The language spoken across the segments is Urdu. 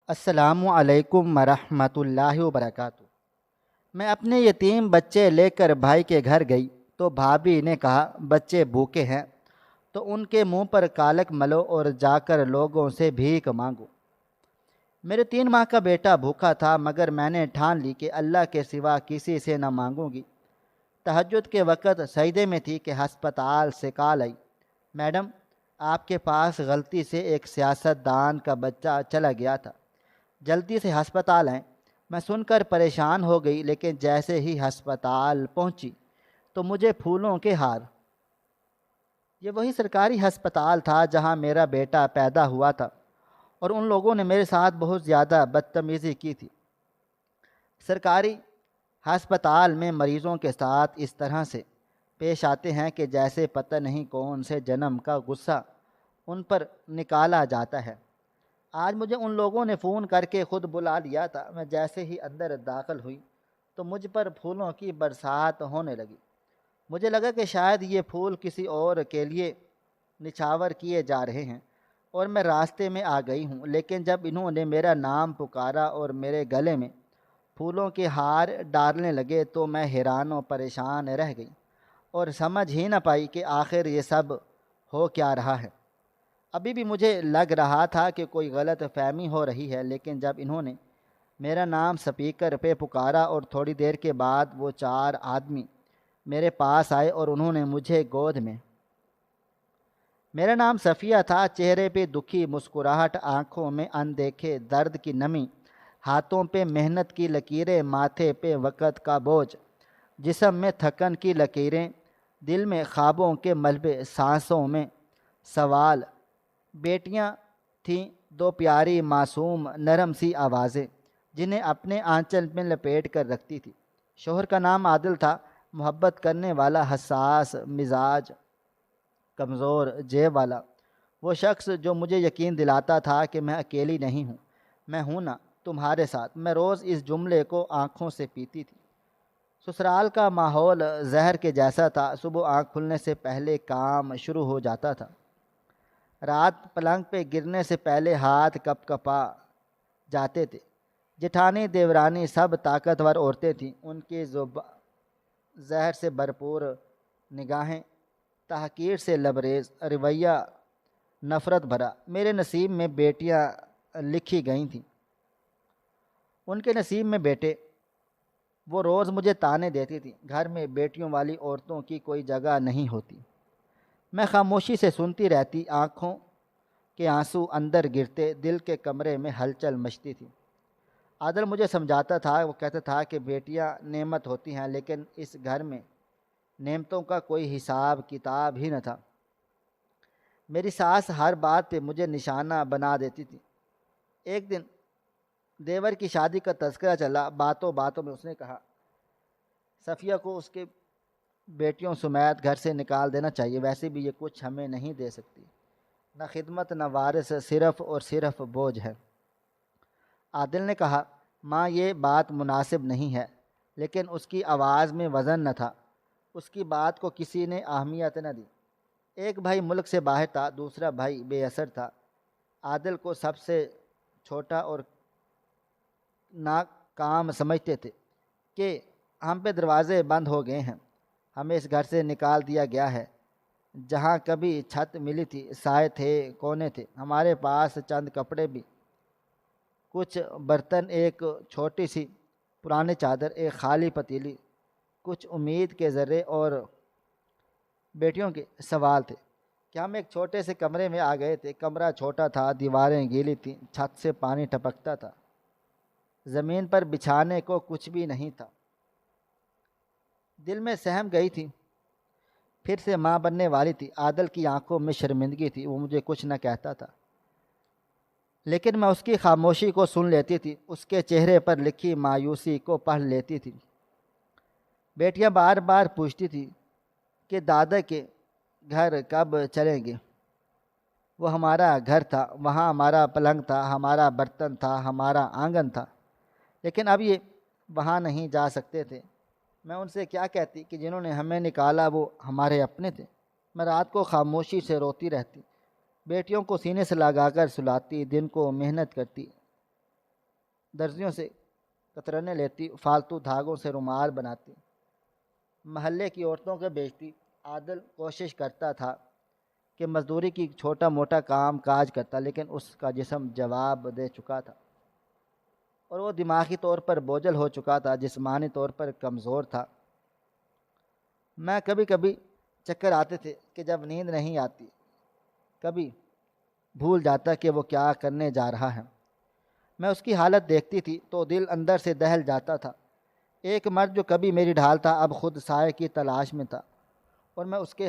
السلام علیکم ورحمۃ اللہ وبرکاتہ۔ میں اپنے یتیم بچے لے کر بھائی کے گھر گئی تو بھابھی نے کہا بچے بھوکے ہیں تو ان کے منہ پر کالک ملو اور جا کر لوگوں سے بھیک مانگو۔ میرے 3 ماہ کا بیٹا بھوکا تھا مگر میں نے ٹھان لی کہ اللہ کے سوا کسی سے نہ مانگوں گی۔ تہجد کے وقت سجدے میں تھی کہ ہسپتال سے کال آئی، میڈم آپ کے پاس غلطی سے ایک سیاست دان کا بچہ چلا گیا تھا، جلدی سے ہسپتال آئیں۔ میں سن کر پریشان ہو گئی، لیکن جیسے ہی ہسپتال پہنچی تو مجھے پھولوں کے ہار۔ یہ وہی سرکاری ہسپتال تھا جہاں میرا بیٹا پیدا ہوا تھا، اور ان لوگوں نے میرے ساتھ بہت زیادہ بدتمیزی کی تھی۔ سرکاری ہسپتال میں مریضوں کے ساتھ اس طرح سے پیش آتے ہیں کہ جیسے پتہ نہیں کون سے جنم کا غصہ ان پر نکالا جاتا ہے۔ آج مجھے ان لوگوں نے فون کر کے خود بلا لیا تھا۔ میں جیسے ہی اندر داخل ہوئی تو مجھ پر پھولوں کی برسات ہونے لگی۔ مجھے لگا کہ شاید یہ پھول کسی اور کے لیے نچھاور کیے جا رہے ہیں اور میں راستے میں آ گئی ہوں، لیکن جب انہوں نے میرا نام پکارا اور میرے گلے میں پھولوں کے ہار ڈالنے لگے تو میں حیران و پریشان رہ گئی اور سمجھ ہی نہ پائی کہ آخر یہ سب ہو کیا رہا ہے۔ ابھی بھی مجھے لگ رہا تھا کہ کوئی غلط فہمی ہو رہی ہے، لیکن جب انہوں نے میرا نام سپیکر پہ پکارا اور تھوڑی دیر کے بعد وہ 4 آدمی میرے پاس آئے اور انہوں نے مجھے گود میں۔ میرا نام صفیہ تھا، چہرے پہ دکھی مسکراہٹ، آنکھوں میں اندیکھے درد کی نمی، ہاتھوں پہ محنت کی لکیریں، ماتھے پہ وقت کا بوجھ، جسم میں تھکن کی لکیریں، دل میں خوابوں کے ملبے، سانسوں میں سوال۔ بیٹیاں تھیں 2 پیاری معصوم نرم سی آوازیں جنہیں اپنے آنچل میں لپیٹ کر رکھتی تھی۔ شوہر کا نام عادل تھا، محبت کرنے والا، حساس مزاج، کمزور جیب والا، وہ شخص جو مجھے یقین دلاتا تھا کہ میں اکیلی نہیں ہوں، میں ہوں نا تمہارے ساتھ۔ میں روز اس جملے کو آنکھوں سے پیتی تھی۔ سسرال کا ماحول زہر کے جیسا تھا۔ صبح آنکھ کھلنے سے پہلے کام شروع ہو جاتا تھا، رات پلنگ پہ گرنے سے پہلے ہاتھ کپ کپا جاتے تھے۔ جٹھانی دیورانی سب طاقتور عورتیں تھیں، ان کی زہر سے بھرپور نگاہیں، تحقیر سے لبریز رویہ، نفرت بھرا۔ میرے نصیب میں بیٹیاں لکھی گئی تھیں، ان کے نصیب میں بیٹے۔ وہ روز مجھے طعنے دیتی تھی، گھر میں بیٹیوں والی عورتوں کی کوئی جگہ نہیں ہوتی۔ میں خاموشی سے سنتی رہتی، آنکھوں کے آنسو اندر گرتے، دل کے کمرے میں ہلچل مچتی تھی۔ عادل مجھے سمجھاتا تھا، وہ کہتا تھا کہ بیٹیاں نعمت ہوتی ہیں، لیکن اس گھر میں نعمتوں کا کوئی حساب کتاب ہی نہ تھا۔ میری ساس ہر بات پہ مجھے نشانہ بنا دیتی تھی۔ ایک دن دیور کی شادی کا تذکرہ چلا، باتوں باتوں میں اس نے کہا صفیہ کو اس کے بیٹیوں سمیت گھر سے نکال دینا چاہیے، ویسے بھی یہ کچھ ہمیں نہیں دے سکتی، نہ خدمت نہ وارث، صرف اور صرف بوجھ ہے۔ عادل نے کہا ماں یہ بات مناسب نہیں ہے، لیکن اس کی آواز میں وزن نہ تھا، اس کی بات کو کسی نے اہمیت نہ دی۔ ایک بھائی ملک سے باہر تھا، دوسرا بھائی بے اثر تھا۔ عادل کو سب سے چھوٹا اور ناکام سمجھتے تھے کہ ہم پہ دروازے بند ہو گئے ہیں، ہمیں اس گھر سے نکال دیا گیا ہے۔ جہاں کبھی چھت ملی تھی، سائے تھے، کونے تھے، ہمارے پاس چند کپڑے بھی، کچھ برتن، ایک چھوٹی سی پرانی چادر، ایک خالی پتیلی، کچھ امید کے ذرے اور بیٹیوں کے سوال تھے کہ ہم ایک چھوٹے سے کمرے میں آ گئے تھے۔ کمرہ چھوٹا تھا، دیواریں گیلی تھیں، چھت سے پانی ٹپکتا تھا، زمین پر بچھانے کو کچھ بھی نہیں تھا۔ دل میں سہم گئی تھی، پھر سے ماں بننے والی تھی۔ عادل کی آنکھوں میں شرمندگی تھی، وہ مجھے کچھ نہ کہتا تھا، لیکن میں اس کی خاموشی کو سن لیتی تھی، اس کے چہرے پر لکھی مایوسی کو پڑھ لیتی تھی۔ بیٹیاں بار بار پوچھتی تھی کہ دادا کے گھر کب چلیں گے؟ وہ ہمارا گھر تھا، وہاں ہمارا پلنگ تھا، ہمارا برتن تھا، ہمارا آنگن تھا، لیکن اب یہ وہاں نہیں جا سکتے تھے۔ میں ان سے کیا کہتی کہ جنہوں نے ہمیں نکالا وہ ہمارے اپنے تھے؟ میں رات کو خاموشی سے روتی رہتی، بیٹیوں کو سینے سے لگا کر سلاتی، دن کو محنت کرتی، درزیوں سے کترنے لیتی، فالتو دھاگوں سے رومال بناتی، محلے کی عورتوں کو بیچتی۔ عادل کوشش کرتا تھا کہ مزدوری کی چھوٹا موٹا کام کاج کرتا، لیکن اس کا جسم جواب دے چکا تھا اور وہ دماغی طور پر بوجھل ہو چکا تھا، جسمانی طور پر کمزور تھا۔ میں کبھی کبھی چکر آتے تھے کہ جب نیند نہیں آتی، کبھی بھول جاتا کہ وہ کیا کرنے جا رہا ہے۔ میں اس کی حالت دیکھتی تھی تو دل اندر سے دہل جاتا تھا۔ ایک مرد جو کبھی میری ڈھال تھا اب خود سائے کی تلاش میں تھا، اور میں اس کے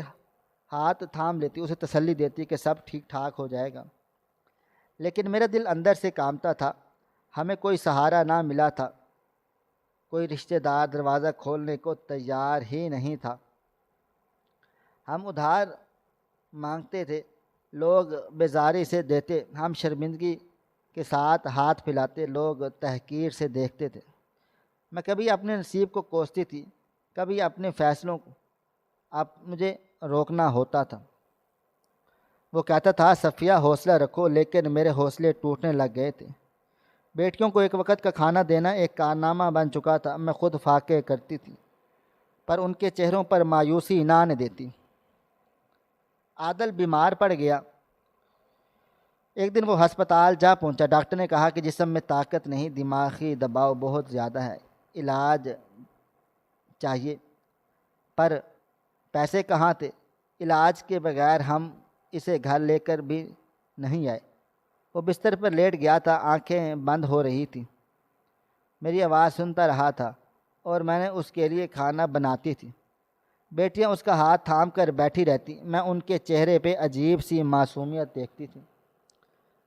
ہاتھ تھام لیتی، اسے تسلی دیتی کہ سب ٹھیک ٹھاک ہو جائے گا۔ لیکن میرا دل اندر سے کانپتا تھا۔ ہمیں کوئی سہارا نہ ملا تھا، کوئی رشتہ دار دروازہ کھولنے کو تیار ہی نہیں تھا۔ ہم ادھار مانگتے تھے، لوگ بیزاری سے دیتے، ہم شرمندگی کے ساتھ ہاتھ پھیلاتے، لوگ تحقیر سے دیکھتے تھے۔ میں کبھی اپنے نصیب کو کوستی تھی، کبھی اپنے فیصلوں کو۔ اب مجھے روکنا ہوتا تھا۔ وہ کہتا تھا صفیہ حوصلہ رکھو، لیکن میرے حوصلے ٹوٹنے لگ گئے تھے۔ بیٹیوں کو ایک وقت کا کھانا دینا ایک کارنامہ بن چکا تھا۔ میں خود فاقے کرتی تھی، پر ان کے چہروں پر مایوسی نہ آنے دیتی۔ عادل بیمار پڑ گیا۔ ایک دن وہ ہسپتال جا پہنچا۔ ڈاکٹر نے کہا کہ جسم میں طاقت نہیں، دماغی دباؤ بہت زیادہ ہے، علاج چاہیے۔ پر پیسے کہاں تھے؟ علاج کے بغیر ہم اسے گھر لے کر بھی نہیں آئے۔ وہ بستر پر لیٹ گیا تھا، آنکھیں بند ہو رہی تھیں۔ میری آواز سنتا رہا تھا اور میں نے اس کے لیے کھانا بناتی تھی۔ بیٹیاں اس کا ہاتھ تھام کر بیٹھی رہتی، میں ان کے چہرے پہ عجیب سی معصومیت دیکھتی تھی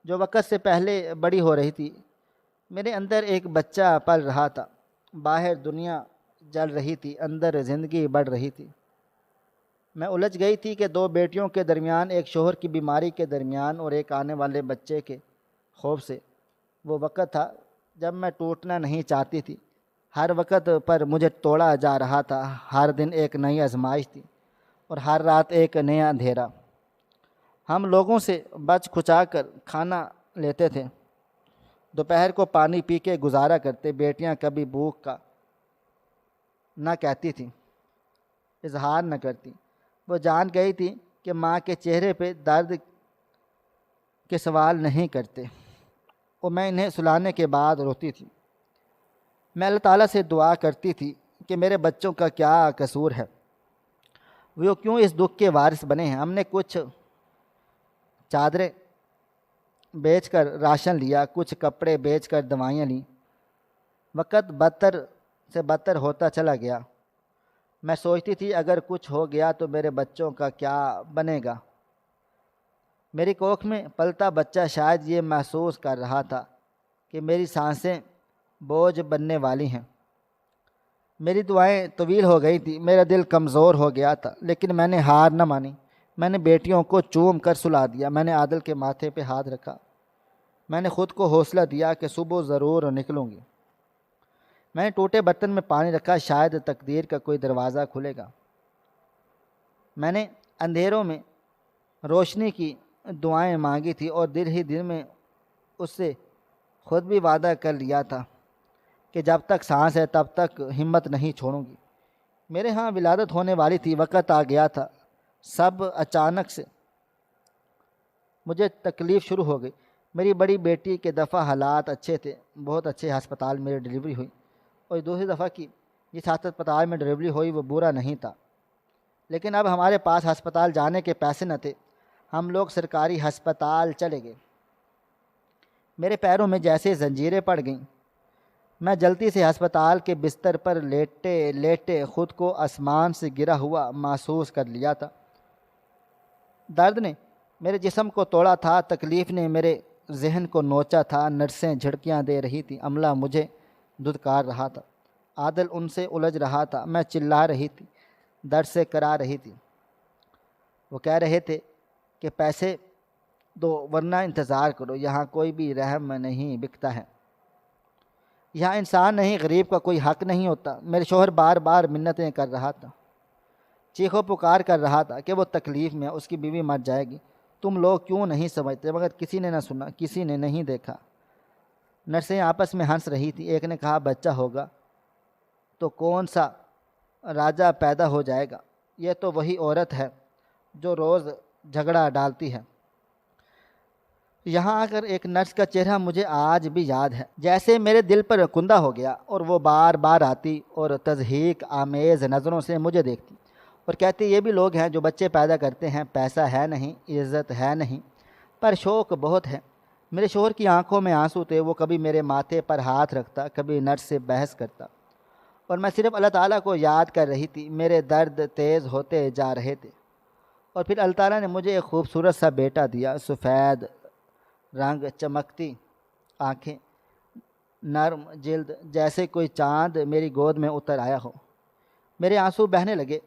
جو وقت سے پہلے بڑی ہو رہی تھی۔ میرے اندر ایک بچہ پل رہا تھا، باہر دنیا جل رہی تھی، اندر زندگی بڑھ رہی تھی۔ میں الجھ گئی تھی کہ دو بیٹیوں کے درمیان، ایک شوہر کی بیماری کے درمیان اور ایک آنے والے بچے کے خوف سے۔ وہ وقت تھا جب میں ٹوٹنا نہیں چاہتی تھی۔ ہر وقت پر مجھے توڑا جا رہا تھا، ہر دن ایک نئی آزمائش تھی اور ہر رات ایک نیا اندھیرا۔ ہم لوگوں سے بچ کھچا کر کھانا لیتے تھے، دوپہر کو پانی پی کے گزارا کرتے۔ بیٹیاں کبھی بھوک کا نہ کہتی تھیں، اظہار نہ کرتی۔ وہ جان گئی تھی کہ ماں کے چہرے پہ درد کے سوال نہیں کرتے، اور میں انہیں سلانے کے بعد روتی تھی۔ میں اللہ تعالیٰ سے دعا کرتی تھی کہ میرے بچوں کا کیا قصور ہے، وہ کیوں اس دکھ کے وارث بنے ہیں۔ ہم نے کچھ چادریں بیچ کر راشن لیا، کچھ کپڑے بیچ کر دوائیاں لیں۔ وقت بدتر سے بدتر ہوتا چلا گیا۔ میں سوچتی تھی اگر کچھ ہو گیا تو میرے بچوں کا کیا بنے گا۔ میری کوکھ میں پلتا بچہ شاید یہ محسوس کر رہا تھا کہ میری سانسیں بوجھ بننے والی ہیں۔ میری دعائیں طویل ہو گئی تھی، میرا دل کمزور ہو گیا تھا، لیکن میں نے ہار نہ مانی۔ میں نے بیٹیوں کو چوم کر سلا دیا، میں نے عادل کے ماتھے پہ ہاتھ رکھا، میں نے خود کو حوصلہ دیا کہ صبح ضرور نکلوں گی۔ میں نے ٹوٹے برتن میں پانی رکھا، شاید تقدیر کا کوئی دروازہ کھلے گا۔ میں نے اندھیروں میں روشنی کی دعائیں مانگی تھی اور دل ہی دل میں اس سے خود بھی وعدہ کر لیا تھا کہ جب تک سانس ہے تب تک ہمت نہیں چھوڑوں گی۔ میرے ہاں ولادت ہونے والی تھی، وقت آ گیا تھا۔ سب اچانک سے مجھے تکلیف شروع ہو گئی۔ میری بڑی بیٹی کے دفعہ حالات اچھے تھے، بہت اچھے ہسپتال میری ڈلیوری ہوئی، اور دوسری دفعہ کی جس ہسپتال میں ڈلیوری ہوئی وہ برا نہیں تھا، لیکن اب ہمارے پاس ہسپتال جانے کے پیسے نہ تھے۔ ہم لوگ سرکاری ہسپتال چلے گئے۔ میرے پیروں میں جیسے زنجیریں پڑ گئیں۔ میں جلدی سے ہسپتال کے بستر پر لیٹے لیٹے خود کو آسمان سے گرا ہوا محسوس کر لیا تھا۔ درد نے میرے جسم کو توڑا تھا، تکلیف نے میرے ذہن کو نوچا تھا۔ نرسیں جھڑکیاں دے رہی تھیں، عملہ مجھے دھتکار رہا تھا، عادل ان سے الجھ رہا تھا، میں چلا رہی تھی، درد سے کرا رہی تھی۔ وہ کہہ رہے تھے کہ پیسے دو ورنہ انتظار کرو، یہاں کوئی بھی رحم نہیں بکتا ہے، یہاں انسان نہیں، غریب کا کوئی حق نہیں ہوتا۔ میرے شوہر بار بار منتیں کر رہا تھا، چیخو پکار کر رہا تھا کہ وہ تکلیف میں ہے، اس کی بیوی مر جائے گی، تم لوگ کیوں نہیں سمجھتے؟ مگر کسی نے نہ سنا، کسی نے نہیں دیکھا۔ نرسیں آپس میں ہنس رہی تھی۔ ایک نے کہا بچہ ہوگا تو کون سا راجہ پیدا ہو جائے گا، یہ تو وہی عورت ہے جو روز جھگڑا ڈالتی ہے۔ یہاں آ کر ایک نرس کا چہرہ مجھے آج بھی یاد ہے، جیسے میرے دل پر کندہ ہو گیا، اور وہ بار بار آتی اور تضحیک آمیز نظروں سے مجھے دیکھتی اور کہتی یہ بھی لوگ ہیں جو بچے پیدا کرتے ہیں، پیسہ ہے نہیں، عزت ہے نہیں، پر شوق بہت ہے۔ میرے شوہر کی آنکھوں میں آنسو تھے، وہ کبھی میرے ماتھے پر ہاتھ رکھتا، کبھی نرس سے بحث کرتا، اور میں صرف اللہ تعالیٰ کو یاد کر رہی تھی۔ میرے درد تیز ہوتے جا رہے تھے، اور پھر اللہ تعالیٰ نے مجھے ایک خوبصورت سا بیٹا دیا۔ سفید رنگ، چمکتی آنکھیں، نرم جلد، جیسے کوئی چاند میری گود میں اتر آیا ہو۔ میرے آنسو بہنے لگے۔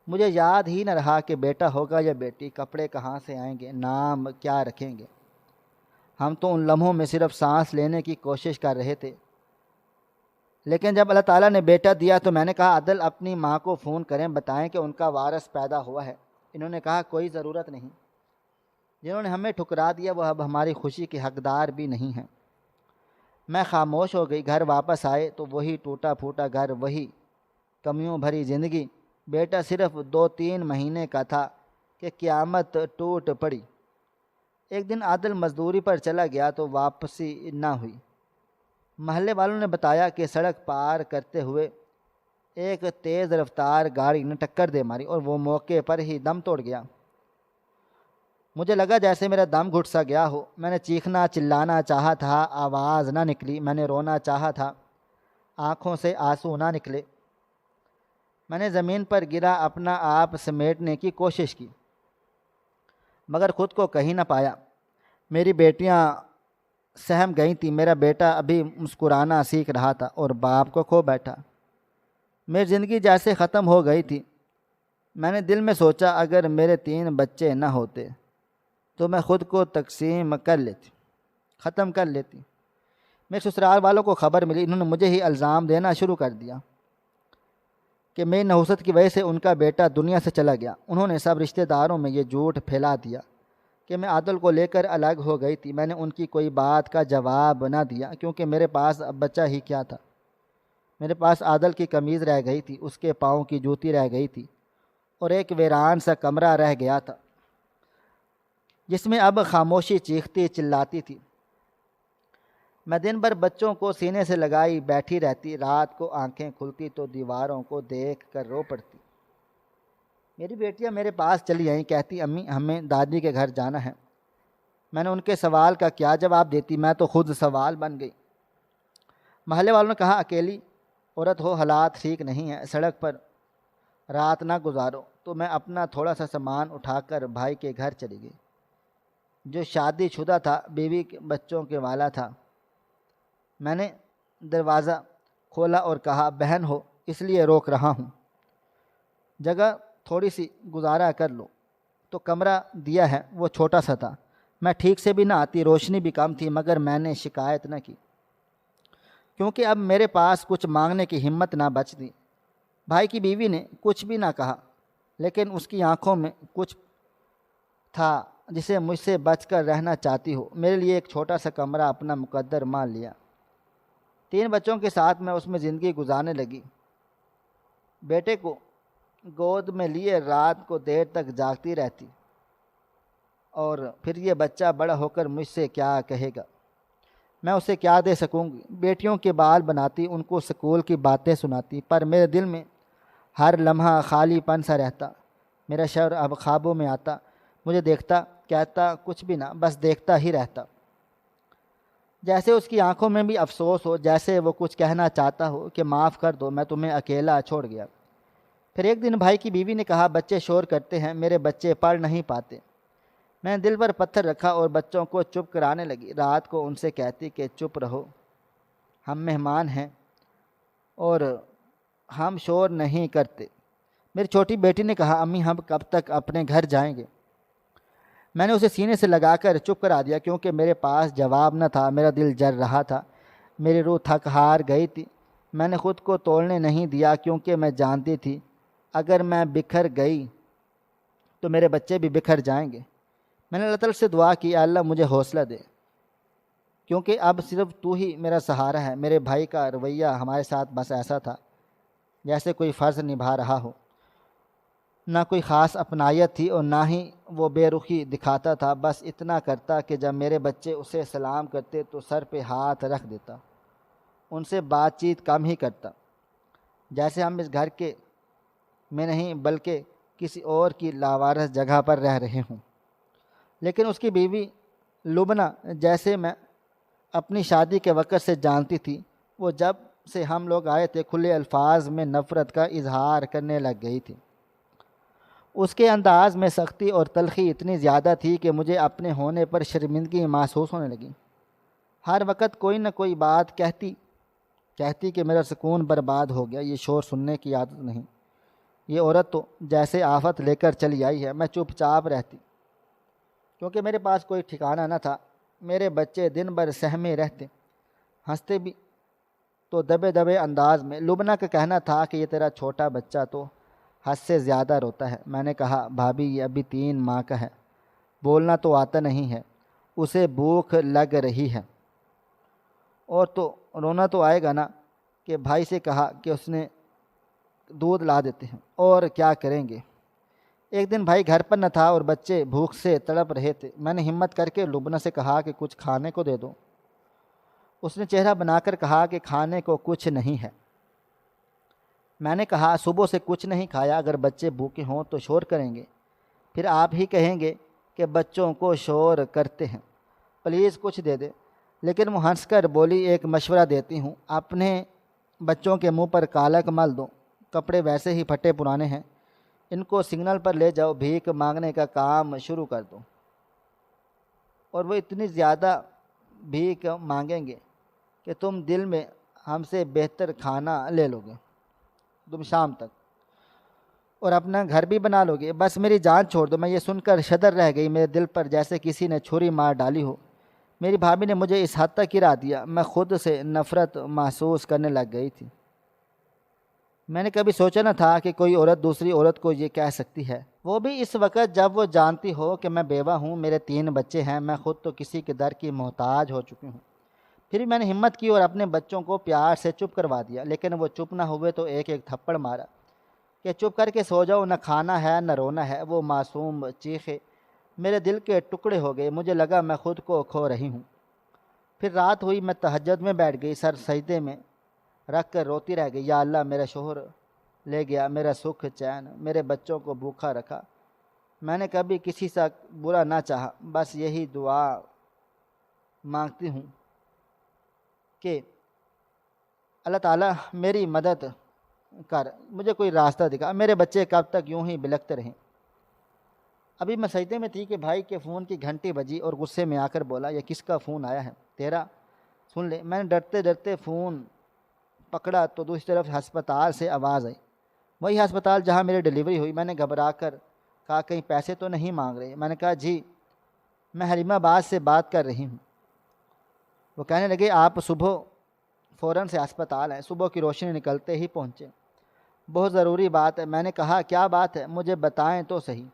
مجھے یاد ہی نہ رہا کہ بیٹا ہوگا یا بیٹی، کپڑے کہاں سے آئیں گے، نام کیا رکھیں گے۔ ہم تو ان لمحوں میں صرف سانس لینے کی کوشش کر رہے تھے۔ لیکن جب اللہ تعالیٰ نے بیٹا دیا تو میں نے کہا عادل اپنی ماں کو فون کریں، بتائیں کہ ان کا وارث پیدا ہوا ہے۔ انہوں نے کہا کوئی ضرورت نہیں، جنہوں نے ہمیں ٹھکرا دیا وہ اب ہماری خوشی کے حقدار بھی نہیں ہیں۔ میں خاموش ہو گئی۔ گھر واپس آئے تو وہی ٹوٹا پھوٹا گھر، وہی کمیوں بھری زندگی۔ بیٹا صرف 2-3 مہینے کا تھا کہ قیامت ٹوٹ پڑی۔ ایک دن عادل مزدوری پر چلا گیا تو واپسی نہ ہوئی۔ محلے والوں نے بتایا کہ سڑک پار کرتے ہوئے ایک تیز رفتار گاڑی نے ٹکر دے ماری اور وہ موقع پر ہی دم توڑ گیا۔ مجھے لگا جیسے میرا دم گھٹ سا گیا ہو۔ میں نے چیخنا چلانا چاہا تھا، آواز نہ نکلی۔ میں نے رونا چاہا تھا، آنکھوں سے آنسو نہ نکلے۔ میں نے زمین پر گرا، اپنا آپ سمیٹنے کی کوشش کی، مگر خود کو کہیں نہ پایا۔ میری بیٹیاں سہم گئی تھیں، میرا بیٹا ابھی مسکرانا سیکھ رہا تھا اور باپ کو کھو بیٹھا۔ میری زندگی جیسے ختم ہو گئی تھی۔ میں نے دل میں سوچا اگر میرے 3 بچے نہ ہوتے تو میں خود کو تقسیم کر لیتی، ختم کر لیتی۔ میرے سسرال والوں کو خبر ملی، انہوں نے مجھے ہی الزام دینا شروع کر دیا کہ میری نحوست کی وجہ سے ان کا بیٹا دنیا سے چلا گیا۔ انہوں نے سب رشتہ داروں میں یہ جھوٹ پھیلا دیا کہ میں عادل کو لے کر الگ ہو گئی تھی۔ میں نے ان کی کوئی بات کا جواب نہ دیا، کیونکہ میرے پاس اب بچہ ہی کیا تھا۔ میرے پاس عادل کی قمیض رہ گئی تھی، اس کے پاؤں کی جوتی رہ گئی تھی، اور ایک ویران سا کمرہ رہ گیا تھا جس میں اب خاموشی چیختی چلاتی تھی۔ میں دن بھر بچوں کو سینے سے لگائی بیٹھی رہتی، رات کو آنکھیں کھلتی تو دیواروں کو دیکھ کر رو پڑتی۔ میری بیٹیاں میرے پاس چلی آئیں، کہتی امی ہمیں دادی کے گھر جانا ہے۔ میں نے ان کے سوال کا کیا جواب دیتی، میں تو خود سوال بن گئی۔ محلے والوں نے کہا اکیلی عورت ہو، حالات ٹھیک نہیں ہیں، سڑک پر رات نہ گزارو۔ تو میں اپنا تھوڑا سا سامان اٹھا کر بھائی کے گھر چلی گئی، جو شادی شدہ تھا، بیوی کے بچوں کے والا تھا۔ میں نے دروازہ کھولا اور کہا بہن ہو اس لیے روک رہا ہوں، جگہ تھوڑی سی گزارا کر لو۔ تو کمرہ دیا ہے وہ چھوٹا سا تھا، میں ٹھیک سے بھی نہ آتی، روشنی بھی کم تھی، مگر میں نے شکایت نہ کی کیونکہ اب میرے پاس کچھ مانگنے کی ہمت نہ بچ دی۔ بھائی کی بیوی نے کچھ بھی نہ کہا، لیکن اس کی آنکھوں میں کچھ تھا جسے مجھ سے بچ کر رہنا چاہتی ہو۔ میرے لیے ایک چھوٹا سا کمرہ اپنا مقدر مان لیا۔ 3 بچوں کے ساتھ میں اس میں زندگی گزارنے لگی۔ بیٹے کو گود میں لیے رات کو دیر تک جاگتی رہتی، اور پھر یہ بچہ بڑا ہو کر مجھ سے کیا کہے گا، میں اسے کیا دے سکوں گی۔ بیٹیوں کے بال بناتی، ان کو سکول کی باتیں سناتی، پر میرے دل میں ہر لمحہ خالی پن سا رہتا۔ میرا شوہر اب خوابوں میں آتا، مجھے دیکھتا، کہتا کچھ بھی نہ، بس دیکھتا ہی رہتا، جیسے اس کی آنکھوں میں بھی افسوس ہو، جیسے وہ کچھ کہنا چاہتا ہو کہ معاف کر دو، میں تمہیں اکیلا چھوڑ گیا۔ پھر ایک دن بھائی کی بیوی نے کہا بچے شور کرتے ہیں، میرے بچے پڑھ نہیں پاتے۔ میں نے دل پر پتھر رکھا اور بچوں کو چپ کرانے لگی۔ رات کو ان سے کہتی کہ چپ رہو، ہم مہمان ہیں اور ہم شور نہیں کرتے۔ میری چھوٹی بیٹی نے کہا امی ہم کب تک اپنے گھر جائیں گے؟ میں نے اسے سینے سے لگا کر چپ کرا دیا، کیونکہ میرے پاس جواب نہ تھا۔ میرا دل جل رہا تھا، میری روح تھک ہار گئی تھی۔ میں نے خود کو توڑنے نہیں دیا، کیونکہ میں جانتی تھی اگر میں بکھر گئی تو میرے بچے بھی بکھر جائیں گے۔ میں نے اللہ تعالیٰ سے دعا کی، اے اللہ مجھے حوصلہ دے، کیونکہ اب صرف تو ہی میرا سہارا ہے۔ میرے بھائی کا رویہ ہمارے ساتھ بس ایسا تھا جیسے کوئی فرض نبھا رہا ہو، نہ کوئی خاص اپنائیت تھی اور نہ ہی وہ بے رخی دکھاتا تھا، بس اتنا کرتا کہ جب میرے بچے اسے سلام کرتے تو سر پہ ہاتھ رکھ دیتا، ان سے بات چیت کم ہی کرتا، جیسے ہم اس گھر کے میں نہیں بلکہ کسی اور کی لاوارث جگہ پر رہ رہے ہوں۔ لیکن اس کی بیوی لبنہ، جیسے میں اپنی شادی کے وقت سے جانتی تھی، وہ جب سے ہم لوگ آئے تھے کھلے الفاظ میں نفرت کا اظہار کرنے لگ گئی تھی۔ اس کے انداز میں سختی اور تلخی اتنی زیادہ تھی کہ مجھے اپنے ہونے پر شرمندگی محسوس ہونے لگی۔ ہر وقت کوئی نہ کوئی بات کہتی کہ میرا سکون برباد ہو گیا۔ یہ شور سننے کی عادت نہیں، یہ عورت تو جیسے آفت لے کر چلی آئی ہے۔ میں چپ چاپ رہتی کیونکہ میرے پاس کوئی ٹھکانہ نہ تھا۔ میرے بچے دن بھر سہمے رہتے، ہنستے بھی تو دبے دبے انداز میں۔ لبنہ کا کہنا تھا کہ یہ تیرا چھوٹا بچہ تو حد سے زیادہ روتا ہے۔ میں نے کہا بھابھی یہ ابھی 3 ماہ کا ہے، بولنا تو آتا نہیں ہے، اسے بھوک لگ رہی ہے اور تو رونا تو آئے گا نا۔ کہ بھائی سے کہا کہ اس نے دودھ لا دیتے ہیں، اور کیا کریں گے۔ ایک دن بھائی گھر پر نہ تھا اور بچے بھوک سے تڑپ رہے تھے۔ میں نے ہمت کر کے لبنہ سے کہا کہ کچھ کھانے کو دے دو۔ اس نے چہرہ بنا کر کہا کہ کھانے کو کچھ نہیں ہے۔ میں نے کہا صبح سے کچھ نہیں کھایا، اگر بچے بھوکے ہوں تو شور کریں گے، پھر آپ ہی کہیں گے کہ بچوں کو شور کرتے ہیں، پلیز کچھ دے دے۔ لیکن وہ ہنس کر بولی ایک مشورہ دیتی ہوں، اپنے بچوں کے منہ پر کالک مل دو، کپڑے ویسے ہی پھٹے پرانے ہیں، ان کو سگنل پر لے جاؤ، بھیک مانگنے کا کام شروع کر دو، اور وہ اتنی زیادہ بھیک مانگیں گے کہ تم دل میں ہم سے بہتر کھانا لے لو گے تم شام تک، اور اپنا گھر بھی بنا لو گے۔ بس میری جان چھوڑ دو۔ میں یہ سن کر شدر رہ گئی، میرے دل پر جیسے کسی نے چھری مار ڈالی ہو۔ میری بھابھی نے مجھے اس حد تک گرا دیا، میں خود سے نفرت محسوس کرنے لگ گئی تھی۔ میں نے کبھی سوچا نہ تھا کہ کوئی عورت دوسری عورت کو یہ کہہ سکتی ہے، وہ بھی اس وقت جب وہ جانتی ہو کہ میں بیوہ ہوں، میرے 3 بچے ہیں، میں خود تو کسی کے در کی محتاج ہو چکی ہوں۔ پھر بھی میں نے ہمت کی اور اپنے بچوں کو پیار سے چپ کروا دیا، لیکن وہ چپ نہ ہوئے تو ایک ایک تھپڑ مارا کہ چپ کر کے سو جاؤ، نہ کھانا ہے نہ رونا ہے۔ وہ معصوم چیخے میرے دل کے ٹکڑے ہو گئے، مجھے لگا میں خود کو کھو رہی ہوں۔ پھر رات ہوئی، میں تہجد میں بیٹھ گئی، سر سجدے میں رکھ کر روتی رہ گئی، یا اللہ میرا شوہر لے گیا میرا سکھ چین، میرے بچوں کو بھوکا رکھا، میں نے کبھی کسی سے برا نہ چاہا، بس یہی دعا مانگتی ہوں کہ اللہ تعالیٰ میری مدد کر، مجھے کوئی راستہ دکھا، میرے بچے کب تک یوں ہی بلکتے رہیں۔ ابھی میں سجدے میں تھی کہ بھائی کے فون کی گھنٹی بجی اور غصے میں آ کر بولا یہ کس کا فون آیا ہے؟ تیرا، سن لے۔ میں نے ڈرتے ڈرتے فون پکڑا تو دوسری طرف ہسپتال سے آواز آئی، وہی ہسپتال جہاں میری ڈلیوری ہوئی۔ میں نے گھبرا کر کہا کہیں پیسے تو نہیں مانگ رہے؟ میں نے کہا جی میں حلیم آباد سے بات کر رہی ہوں۔ وہ کہنے لگے آپ صبح فوراً سے ہسپتال ہیں، صبح کی روشنی نکلتے ہی پہنچے، بہت ضروری بات ہے۔ میں نے کہا کیا بات ہے، مجھے بتائیں تو صحیح۔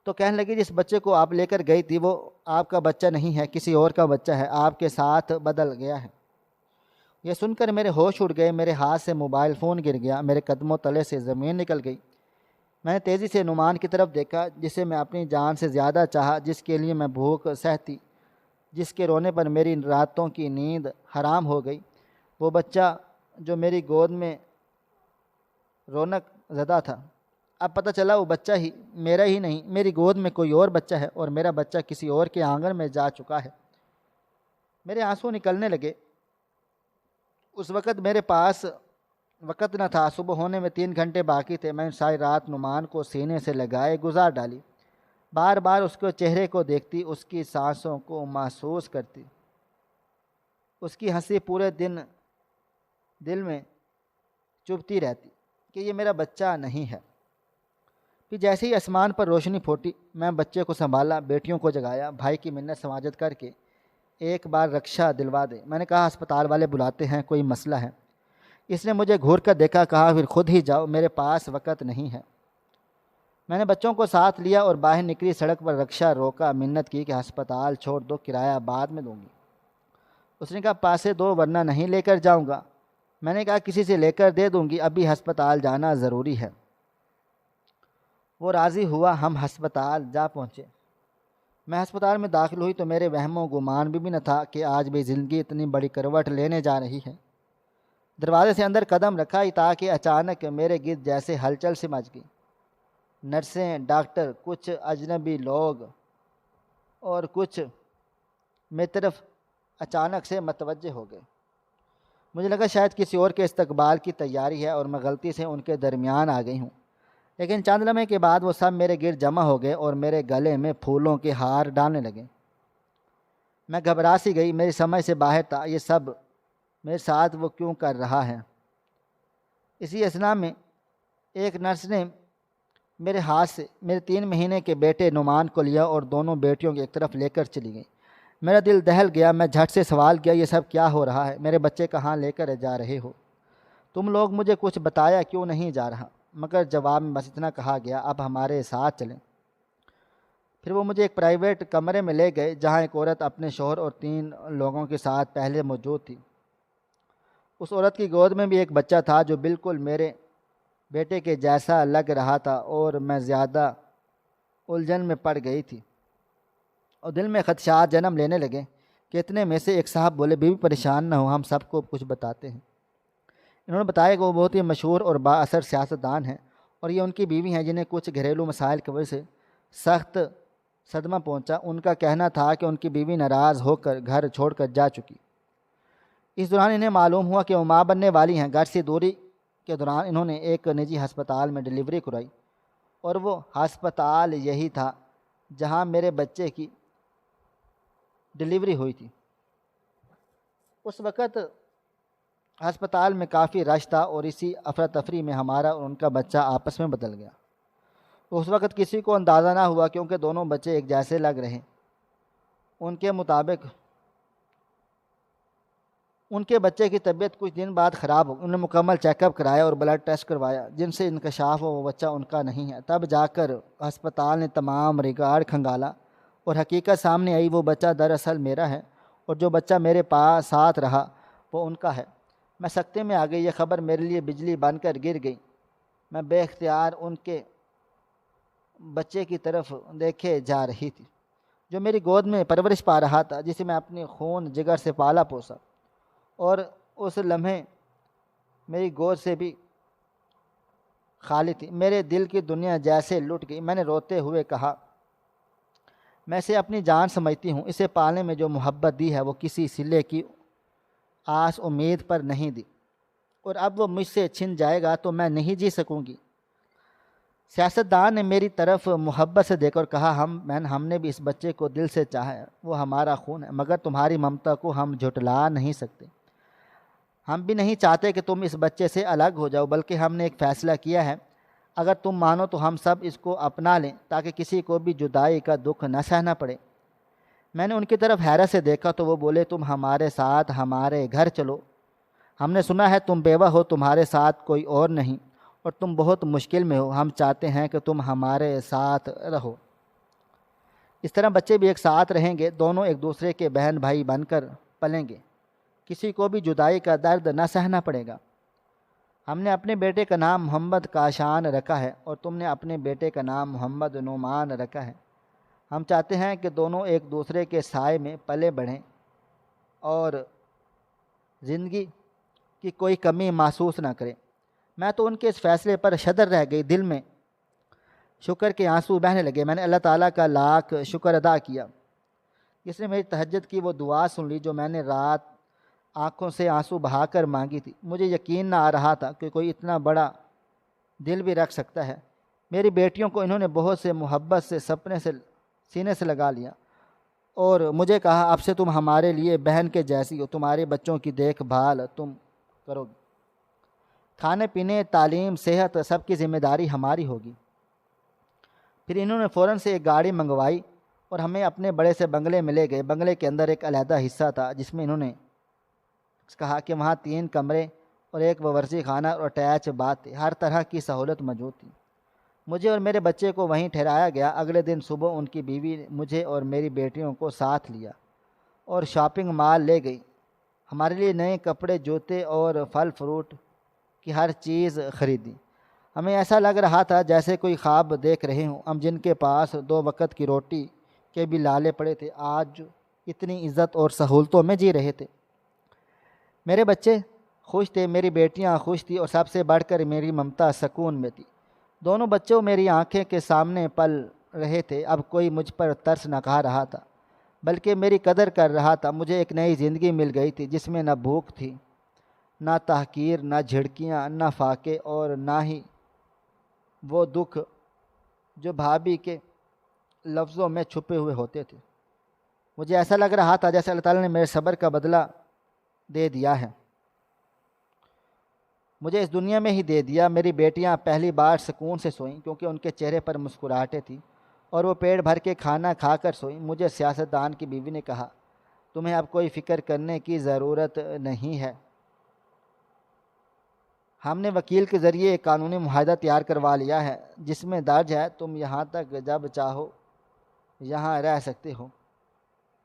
تو کہنے لگی جس بچے کو آپ لے کر گئی تھی وہ آپ کا بچہ نہیں ہے، کسی اور کا بچہ ہے، آپ کے ساتھ بدل گیا ہے۔ یہ سن کر میرے ہوش اڑ گئے، میرے ہاتھ سے موبائل فون گر گیا، میرے قدموں تلے سے زمین نکل گئی۔ میں نے تیزی سے نعمان کی طرف دیکھا، جسے میں اپنی جان سے زیادہ چاہا، جس کے لیے میں بھوک سہتی، جس کے رونے پر میری راتوں کی نیند حرام ہو گئی۔ وہ بچہ جو میری گود میں رونق زدہ تھا، اب پتہ چلا وہ بچہ ہی میرا ہی نہیں، میری گود میں کوئی اور بچہ ہے اور میرا بچہ کسی اور کے آنگن میں جا چکا ہے۔ میرے آنسو نکلنے لگے۔ اس وقت میرے پاس وقت نہ تھا، صبح ہونے میں 3 گھنٹے باقی تھے۔ میں نے ساری رات نعمان کو سینے سے لگائے گزار ڈالی، بار بار اس کے چہرے کو دیکھتی، اس کی سانسوں کو محسوس کرتی، اس کی ہنسی پورے دن دل میں چبھتی رہتی کہ یہ میرا بچہ نہیں ہے۔ پھر جیسے ہی آسمان پر روشنی پھوٹی، میں بچے کو سنبھالا، بیٹیوں کو جگایا، بھائی کی منت سماجت کر کے ایک بار رکشہ دلوا دے۔ میں نے کہا ہسپتال والے بلاتے ہیں، کوئی مسئلہ ہے؟ اس نے مجھے گھور کر دیکھا، کہا پھر خود ہی جاؤ، میرے پاس وقت نہیں ہے۔ میں نے بچوں کو ساتھ لیا اور باہر نکلی، سڑک پر رکشہ روکا، منت کی کہ ہسپتال چھوڑ دو، کرایہ بعد میں دوں گی۔ اس نے کہا پیسے دو ورنہ نہیں لے کر جاؤں گا۔ میں نے کہا کسی سے لے کر دے دوں گی، ابھی ہسپتال جانا ضروری ہے۔ وہ راضی ہوا، ہم ہسپتال جا پہنچے۔ میں ہسپتال میں داخل ہوئی تو میرے وہم و گمان بھی نہ تھا کہ آج بھی زندگی اتنی بڑی کروٹ لینے جا رہی ہے۔ دروازے سے اندر قدم رکھا ہی تاکہ اچانک میرے گرد جیسے ہلچل سی مچ گئی۔ نرسیں، ڈاکٹر، کچھ اجنبی لوگ اور کچھ میری طرف اچانک سے متوجہ ہو گئے۔ مجھے لگا شاید کسی اور کے استقبال کی تیاری ہے اور میں غلطی سے ان کے درمیان آ گئی ہوں، لیکن چند لمحے کے بعد وہ سب میرے گرد جمع ہو گئے اور میرے گلے میں پھولوں کے ہار ڈالنے لگے۔ میں گھبرا سی گئی، میری سمجھ سے باہر تھا یہ سب میرے ساتھ وہ کیوں کر رہا ہے۔ اسی اثنا میں ایک نرس نے میرے ہاتھ سے میرے 3 مہینے کے بیٹے نعمان کو لیا اور دونوں بیٹیوں کی ایک طرف لے کر چلی گئی۔ میرا دل دہل گیا، میں جھٹ سے سوال کیا یہ سب کیا ہو رہا ہے؟ میرے بچے کہاں لے کر جا رہے ہو؟ تم لوگ مجھے کچھ بتایا کیوں نہیں جا رہا؟ مگر جواب میں بس اتنا کہا گیا اب ہمارے ساتھ چلیں۔ پھر وہ مجھے ایک پرائیویٹ کمرے میں لے گئے جہاں ایک عورت اپنے شوہر اور 3 لوگوں کے ساتھ پہلے موجود تھی۔ اس عورت کی گود میں بھی ایک بچہ تھا جو بالکل میرے بیٹے کے جیسا لگ رہا تھا اور میں زیادہ الجھن میں پڑ گئی تھی اور دل میں خدشات جنم لینے لگے کہ اتنے میں سے ایک صاحب بولے بیوی پریشان نہ ہو، ہم سب کو کچھ بتاتے ہیں۔ انہوں نے بتایا کہ وہ بہت ہی مشہور اور با اثر سیاستدان ہیں اور یہ ان کی بیوی ہیں جنہیں کچھ گھریلو مسائل کی وجہ سے سخت صدمہ پہنچا۔ ان کا کہنا تھا کہ ان کی بیوی ناراض ہو کر گھر چھوڑ کر جا چکی۔ اس دوران انہیں معلوم ہوا کہ وہ ماں بننے والی ہیں۔ گھر سے دوری کے دوران انہوں نے ایک نجی ہسپتال میں ڈلیوری کرائی اور وہ ہسپتال یہی تھا جہاں میرے بچے کی ڈلیوری ہوئی تھی۔ اس وقت ہسپتال میں کافی رش تھا اور اسی افراتفری میں ہمارا اور ان کا بچہ آپس میں بدل گیا۔ اس وقت کسی کو اندازہ نہ ہوا کیونکہ دونوں بچے ایک جیسے لگ رہے۔ ان کے مطابق ان کے بچے کی طبیعت کچھ دن بعد خراب ہو، انہوں نے مکمل چیک اپ کرایا اور بلڈ ٹیسٹ کروایا جن سے انکشاف ہو وہ بچہ ان کا نہیں ہے۔ تب جا کر ہسپتال نے تمام ریکارڈ کھنگالا اور حقیقت سامنے آئی، وہ بچہ دراصل میرا ہے اور جو بچہ میرے پاس ساتھ رہا وہ ان کا ہے۔ میں سکتے میں آ گئی، یہ خبر میرے لیے بجلی بن کر گر گئی۔ میں بے اختیار ان کے بچے کی طرف دیکھے جا رہی تھی جو میری گود میں پرورش پا رہا تھا، جسے میں اپنے خون جگر سے پالا پوسا، اور اس لمحے میری گود سے بھی خالی تھی۔ میرے دل کی دنیا جیسے لٹ گئی۔ میں نے روتے ہوئے کہا میں اسے اپنی جان سمجھتی ہوں، اسے پالنے میں جو محبت دی ہے وہ کسی صلے کی آس امید پر نہیں دی، اور اب وہ مجھ سے چھن جائے گا تو میں نہیں جی سکوں گی۔ سیاستدان نے میری طرف محبت سے دیکھ کر کہا ہم نے بھی اس بچے کو دل سے چاہا ہے، وہ ہمارا خون ہے، مگر تمہاری ممتا کو ہم جھٹلا نہیں سکتے۔ ہم بھی نہیں چاہتے کہ تم اس بچے سے الگ ہو جاؤ، بلکہ ہم نے ایک فیصلہ کیا ہے، اگر تم مانو تو ہم سب اس کو اپنا لیں تاکہ کسی کو بھی جدائی کا دکھ نہ سہنا پڑے۔ میں نے ان کی طرف حیرت سے دیکھا تو وہ بولے تم ہمارے ساتھ ہمارے گھر چلو، ہم نے سنا ہے تم بیوہ ہو، تمہارے ساتھ کوئی اور نہیں اور تم بہت مشکل میں ہو، ہم چاہتے ہیں کہ تم ہمارے ساتھ رہو۔ اس طرح بچے بھی ایک ساتھ رہیں گے، دونوں ایک دوسرے کے بہن بھائی بن کر پلیں گے، کسی کو بھی جدائی کا درد نہ سہنا پڑے گا۔ ہم نے اپنے بیٹے کا نام محمد کاشان رکھا ہے اور تم نے اپنے بیٹے کا نام محمد نعمان رکھا ہے۔ ہم چاہتے ہیں کہ دونوں ایک دوسرے کے سائے میں پلے بڑھیں اور زندگی کی کوئی کمی محسوس نہ کریں۔ میں تو ان کے اس فیصلے پر شدر رہ گئی، دل میں شکر کے آنسو بہنے لگے۔ میں نے اللہ تعالیٰ کا لاکھ شکر ادا کیا جس نے میری تہجد کی وہ دعا سن لی جو میں نے رات آنکھوں سے آنسو بہا کر مانگی تھی۔ مجھے یقین نہ آ رہا تھا کہ کوئی اتنا بڑا دل بھی رکھ سکتا ہے۔ میری بیٹیوں کو انہوں نے بہت سے محبت سے سینے سے لگا لیا اور مجھے کہا اب سے تم ہمارے لیے بہن کے جیسی ہو، تمہارے بچوں کی دیکھ بھال تم کرو گی، کھانے پینے، تعلیم، صحت سب کی ذمہ داری ہماری ہوگی۔ پھر انہوں نے فوراً سے ایک گاڑی منگوائی اور ہمیں اپنے بڑے سے بنگلے میں لے گئے۔ بنگلے کے اندر ایک علیحدہ حصہ تھا جس میں انہوں نے کہا کہ وہاں 3 کمرے اور ایک باورچی خانہ اور اٹیچ باتھ تھی، ہر طرح کی سہولت موجود تھی۔ مجھے اور میرے بچے کو وہیں ٹھہرایا گیا۔ اگلے دن صبح ان کی بیوی نے مجھے اور میری بیٹیوں کو ساتھ لیا اور شاپنگ مال لے گئی۔ ہمارے لیے نئے کپڑے، جوتے اور پھل فروٹ کی ہر چیز خریدی۔ ہمیں ایسا لگ رہا تھا جیسے کوئی خواب دیکھ رہے ہوں۔ ہم جن کے پاس 2 وقت کی روٹی کے بھی لالے پڑے تھے، آج اتنی عزت اور سہولتوں میں جی رہے تھے۔ میرے بچے خوش تھے، میری بیٹیاں خوش تھیں، اور سب سے بڑھ کر میری ممتا سکون میں تھی۔ دونوں بچوں میری آنکھیں کے سامنے پل رہے تھے۔ اب کوئی مجھ پر ترس نہ کھا رہا تھا، بلکہ میری قدر کر رہا تھا۔ مجھے ایک نئی زندگی مل گئی تھی جس میں نہ بھوک تھی، نہ تحقیر، نہ جھڑکیاں، نہ فاقے، اور نہ ہی وہ دکھ جو بھابھی کے لفظوں میں چھپے ہوئے ہوتے تھے۔ مجھے ایسا لگ رہا تھا جیسے اللہ تعالیٰ نے میرے صبر کا بدلہ دے دیا ہے، مجھے اس دنیا میں ہی دے دیا۔ میری بیٹیاں پہلی بار سکون سے سوئیں کیونکہ ان کے چہرے پر مسکراہٹیں تھیں، اور وہ پیٹ بھر کے کھانا کھا کر سوئیں۔ مجھے سیاستدان کی بیوی نے کہا، تمہیں اب کوئی فکر کرنے کی ضرورت نہیں ہے، ہم نے وکیل کے ذریعے ایک قانونی معاہدہ تیار کروا لیا ہے جس میں درج ہے تم یہاں تک جب چاہو یہاں رہ سکتے ہو،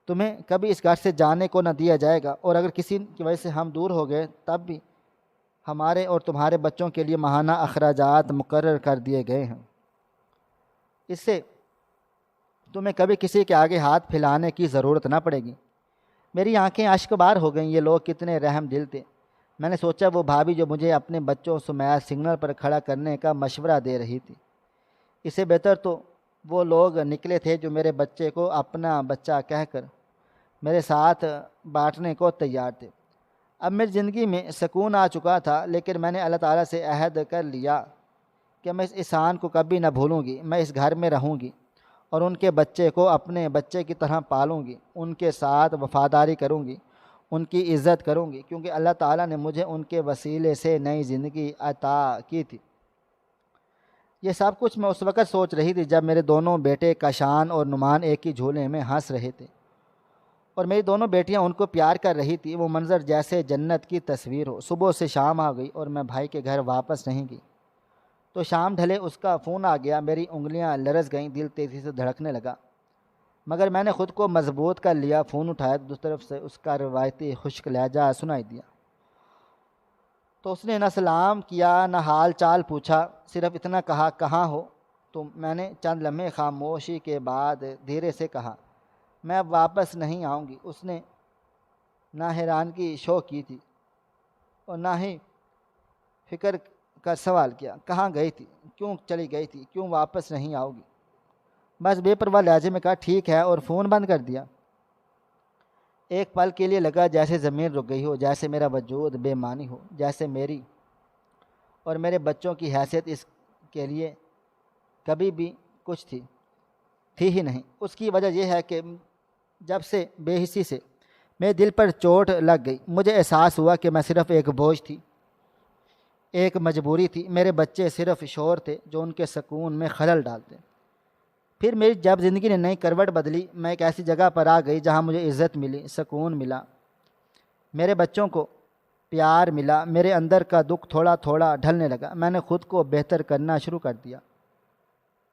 تمہیں کبھی اس گھر سے جانے کو نہ دیا جائے گا، اور اگر کسی کی وجہ سے ہم دور ہو گئے تب بھی ہمارے اور تمہارے بچوں کے لیے ماہانہ اخراجات مقرر کر دیے گئے ہیں۔ اس سے تمہیں کبھی کسی کے آگے ہاتھ پھیلانے کی ضرورت نہ پڑے گی۔ میری آنکھیں اشک بار ہو گئیں، یہ لوگ کتنے رحم دل تھے۔ میں نے سوچا وہ بھابھی جو مجھے اپنے بچوں سمیت سگنل پر کھڑا کرنے کا مشورہ دے رہی تھی، اس سے بہتر تو وہ لوگ نکلے تھے جو میرے بچے کو اپنا بچہ کہہ کر میرے ساتھ بانٹنے کو تیار تھے۔ اب میری زندگی میں سکون آ چکا تھا، لیکن میں نے اللہ تعالیٰ سے عہد کر لیا کہ میں اس احسان کو کبھی نہ بھولوں گی۔ میں اس گھر میں رہوں گی اور ان کے بچے کو اپنے بچے کی طرح پالوں گی، ان کے ساتھ وفاداری کروں گی، ان کی عزت کروں گی، کیونکہ اللہ تعالیٰ نے مجھے ان کے وسیلے سے نئی زندگی عطا کی تھی۔ یہ سب کچھ میں اس وقت سوچ رہی تھی جب میرے دونوں بیٹے کاشان اور نعمان ایک ہی جھولے میں ہنس رہے تھے، اور میری دونوں بیٹیاں ان کو پیار کر رہی تھی۔ وہ منظر جیسے جنت کی تصویر ہو۔ صبح سے شام آ گئی اور میں بھائی کے گھر واپس نہیں گئی، تو شام ڈھلے اس کا فون آ گیا۔ میری انگلیاں لرز گئیں، دل تیزی سے دھڑکنے لگا، مگر میں نے خود کو مضبوط کر لیا۔ فون اٹھایا تو دوسری طرف سے اس کا روایتی خشک لہجہ سنائی دیا۔ تو اس نے نہ سلام کیا نہ حال چال پوچھا، صرف اتنا کہا، کہاں ہو؟ تو میں نے چند لمحے خاموشی کے بعد دھیرے سے کہا، میں اب واپس نہیں آؤں گی۔ اس نے نہ حیرانگی شو کی تھی اور نہ ہی فکر کا سوال کیا، کہاں گئی تھی، کیوں چلی گئی تھی، کیوں واپس نہیں آؤ گی؟ بس بے پرواہ لہجے میں کہا، ٹھیک ہے، اور فون بند کر دیا۔ ایک پل کے لیے لگا جیسے زمین رک گئی ہو، جیسے میرا وجود بے معنی ہو، جیسے میری اور میرے بچوں کی حیثیت اس کے لیے کبھی بھی کچھ تھی ہی نہیں۔ اس کی وجہ یہ ہے کہ جب سے بے حسی سے میرے دل پر چوٹ لگ گئی، مجھے احساس ہوا کہ میں صرف ایک بوجھ تھی، ایک مجبوری تھی۔ میرے بچے صرف شور تھے جو ان کے سکون میں خلل ڈالتے۔ پھر میری جب زندگی نے نئی کروٹ بدلی، میں ایک ایسی جگہ پر آ گئی جہاں مجھے عزت ملی، سکون ملا، میرے بچوں کو پیار ملا، میرے اندر کا دکھ تھوڑا تھوڑا ڈھلنے لگا۔ میں نے خود کو بہتر کرنا شروع کر دیا،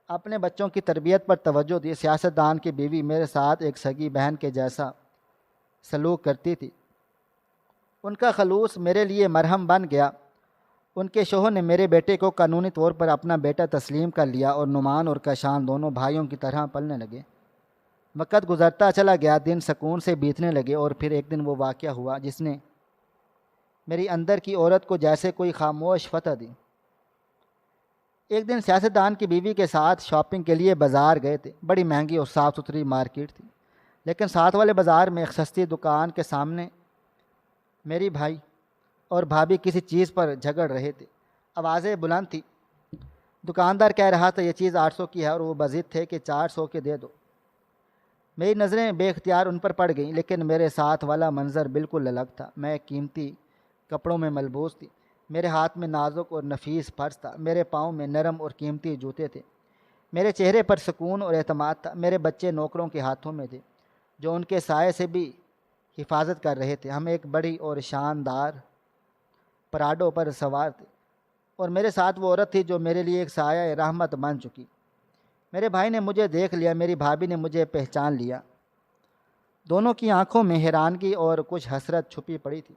اپنے بچوں کی تربیت پر توجہ دی۔ سیاستدان کی بیوی میرے ساتھ ایک سگی بہن کے جیسا سلوک کرتی تھی، ان کا خلوص میرے لیے مرہم بن گیا۔ ان کے شوہر نے میرے بیٹے کو قانونی طور پر اپنا بیٹا تسلیم کر لیا، اور نعمان اور کاشان دونوں بھائیوں کی طرح پلنے لگے۔ وقت گزرتا چلا گیا، دن سکون سے بیتنے لگے، اور پھر ایک دن وہ واقعہ ہوا جس نے میری اندر کی عورت کو جیسے کوئی خاموش فتح دی۔ ایک دن سیاستدان کی بیوی کے ساتھ شاپنگ کے لیے بازار گئے تھے۔ بڑی مہنگی اور صاف ستھری مارکیٹ تھی، لیکن ساتھ والے بازار میں ایک سستی دکان کے سامنے میری بھائی اور بھابھی کسی چیز پر جھگڑ رہے تھے۔ آوازیں بلند تھی، دکاندار کہہ رہا تھا یہ چیز 800 کی ہے، اور وہ بضد تھے کہ 400 کے دے دو۔ میری نظریں بے اختیار ان پر پڑ گئیں، لیکن میرے ساتھ والا منظر بالکل الگ تھا۔ میں قیمتی کپڑوں میں ملبوس تھی، میرے ہاتھ میں نازک اور نفیس پرس تھا، میرے پاؤں میں نرم اور قیمتی جوتے تھے، میرے چہرے پر سکون اور اعتماد تھا۔ میرے بچے نوکروں کے ہاتھوں میں تھے جو ان کے سائے سے بھی حفاظت کر رہے تھے۔ ہم ایک بڑی اور شاندار پراڈو پر سوار تھے، اور میرے ساتھ وہ عورت تھی جو میرے لیے ایک سایہ رحمت بن چکی۔ میرے بھائی نے مجھے دیکھ لیا، میری بھابھی نے مجھے پہچان لیا۔ دونوں کی آنکھوں میں حیرانگی اور کچھ حسرت چھپی پڑی تھی۔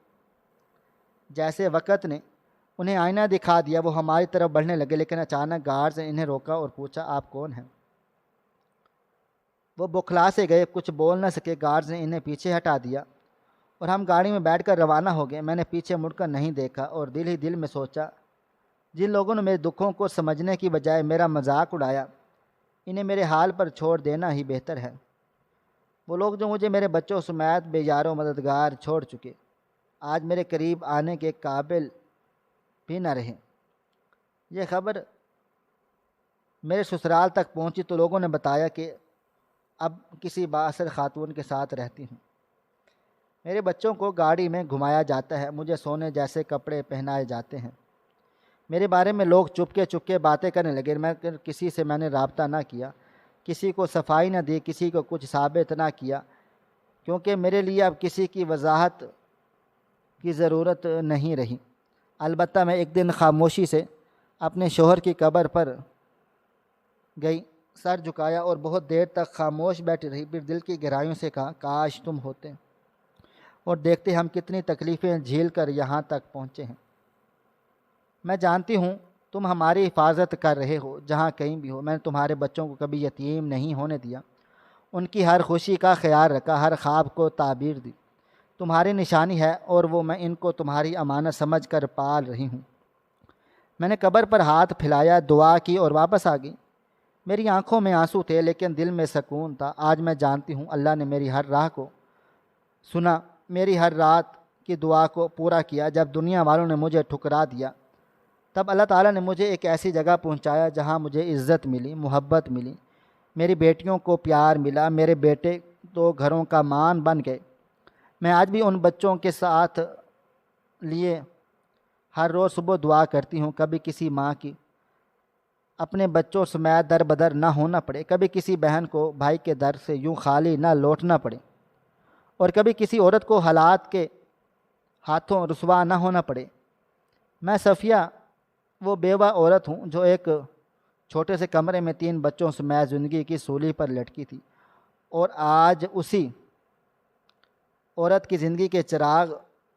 جیسے وقت نے انہیں آئینہ دکھا دیا، وہ ہماری طرف بڑھنے لگے، لیکن اچانک گارڈز نے انہیں روکا اور پوچھا آپ کون ہیں؟ وہ بوکھلا سے گئے، کچھ بول نہ سکے۔ گارڈز نے انہیں پیچھے ہٹا دیا اور ہم گاڑی میں بیٹھ کر روانہ ہو گئے۔ میں نے پیچھے مڑ کر نہیں دیکھا اور دل ہی دل میں سوچا، جن لوگوں نے میرے دکھوں کو سمجھنے کی بجائے میرا مذاق اڑایا، انہیں میرے حال پر چھوڑ دینا ہی بہتر ہے۔ وہ لوگ جو مجھے میرے بچوں سمیت بے یار و مددگار چھوڑ چکے، آج میرے قریب آنے کے قابل بھی نہ رہے۔ یہ خبر میرے سسرال تک پہنچی تو لوگوں نے بتایا کہ اب کسی بااثر خاتون کے ساتھ رہتی ہوں۔ میرے بچوں کو گاڑی میں گھمایا جاتا ہے، مجھے سونے جیسے کپڑے پہنائے جاتے ہیں۔ میرے بارے میں لوگ چپکے باتیں کرنے لگے، کسی سے میں نے رابطہ نہ کیا، کسی کو صفائی نہ دی، کسی کو کچھ ثابت نہ کیا، کیونکہ میرے لیے اب کسی کی وضاحت کی ضرورت نہیں رہی۔ البتہ میں ایک دن خاموشی سے اپنے شوہر کی قبر پر گئی، سر جھکایا اور بہت دیر تک خاموش بیٹھی رہی، پھر دل کی گہرائیوں سے کہا کاش تم ہوتے اور دیکھتے ہم کتنی تکلیفیں جھیل کر یہاں تک پہنچے ہیں۔ میں جانتی ہوں تم ہماری حفاظت کر رہے ہو جہاں کہیں بھی ہو۔ میں نے تمہارے بچوں کو کبھی یتیم نہیں ہونے دیا، ان کی ہر خوشی کا خیال رکھا، ہر خواب کو تعبیر دی۔ تمہاری نشانی ہے اور وہ میں ان کو تمہاری امانت سمجھ کر پال رہی ہوں۔ میں نے قبر پر ہاتھ پھیلایا، دعا کی اور واپس آ گئی۔ میری آنکھوں میں آنسو تھے لیکن دل میں سکون تھا۔ آج میں جانتی ہوں اللہ نے میری ہر راہ کو سنا، میری ہر رات کی دعا کو پورا کیا۔ جب دنیا والوں نے مجھے ٹھکرا دیا، تب اللہ تعالیٰ نے مجھے ایک ایسی جگہ پہنچایا جہاں مجھے عزت ملی، محبت ملی، میری بیٹیوں کو پیار ملا، میرے بیٹے تو گھروں کا مان بن گئے۔ میں آج بھی ان بچوں کے ساتھ لیے ہر روز صبح دعا کرتی ہوں، کبھی کسی ماں کی اپنے بچوں سمیت در بدر نہ ہونا پڑے، کبھی کسی بہن کو بھائی کے در سے یوں خالی نہ لوٹنا پڑے، اور کبھی کسی عورت کو حالات کے ہاتھوں رسوا نہ ہونا پڑے۔ میں صفیہ وہ بیوہ عورت ہوں جو ایک چھوٹے سے کمرے میں 3 بچوں سمیت زندگی کی سولی پر لٹکی تھی، اور آج اسی عورت کی زندگی کے چراغ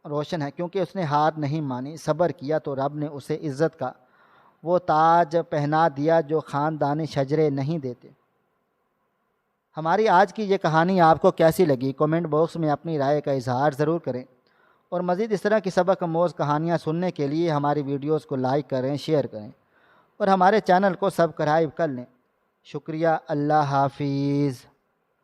روشن ہے، کیونکہ اس نے ہار نہیں مانی، صبر کیا تو رب نے اسے عزت کا وہ تاج پہنا دیا جو خاندانی شجرے نہیں دیتے۔ ہماری آج کی یہ کہانی آپ کو کیسی لگی؟ کومنٹ باکس میں اپنی رائے کا اظہار ضرور کریں، اور مزید اس طرح کی سبق آموز کہانیاں سننے کے لیے ہماری ویڈیوز کو لائک کریں، شیئر کریں اور ہمارے چینل کو سبسکرائب کر لیں۔ شکریہ، اللہ حافظ۔